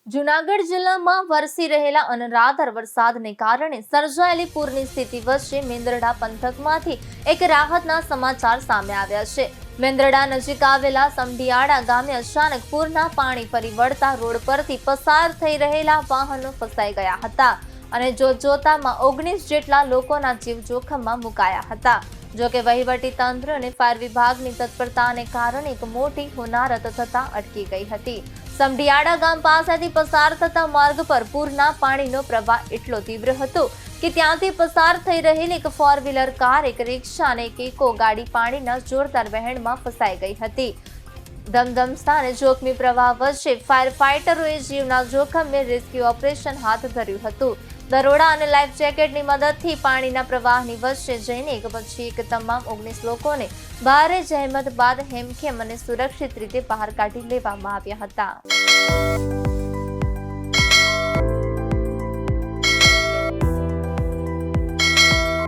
જૂનાગઢ જિલ્લામાં વરસી રહેલા અનરાધાર વરસાદને કારણે સર્જાયેલી પૂરની સ્થિતિ વચ્ચે મેંદરડા પંથકમાંથી એક રાહતના સમાચાર સામે આવ્યા છે। મેંદરડા નજીક આવેલા સમઢિયાળા ગામે અચાનક પૂરના પાણી ફરી વળતા રોડ પરથી પસાર થઈ રહેલા વાહનો ફસાઈ ગયા હતા અને જોતજોતામાં 19 જેટલા લોકોના જીવ જોખમમાં મુકાયા હતા। જોકે વહીવટી તંત્ર અને ફાયર વિભાગની તત્પરતાને કારણે એક મોટી હોનારત થતા અટકી ગઈ હતી। સમઢિયાળા ગામ પાસેથી પસાર થતા માર્ગ પર પૂરના પાણીનો પ્રવાહ એટલો તીવ્ર હતો કે ત્યાંથી પસાર થઈ રહેલી એક 4-વ્હીલર કાર, એક રિક્ષા અને એક ઇકો ગાડી પાણીના જોરદાર વહેણમાં ફસાઈ ગઈ હતી। ધમધમતા અને જોખમી પ્રવાહ વચ્ચે ફાયર ફાઇટરોએ જીવના જોખમે રેસ્ક્યુ ઓપરેશન હાથ ધર્યું હતું। દરોડા અને લાઈફ જેકેટની મદદથી પાણીના પ્રવાહની વચ્ચે જઈને એક પછી એક તમામ 19 લોકોને ભારે જહેમત બાદ હેમખેમ અને સુરક્ષિત રીતે બહાર કાઢી લેવામાં આવ્યા હતા।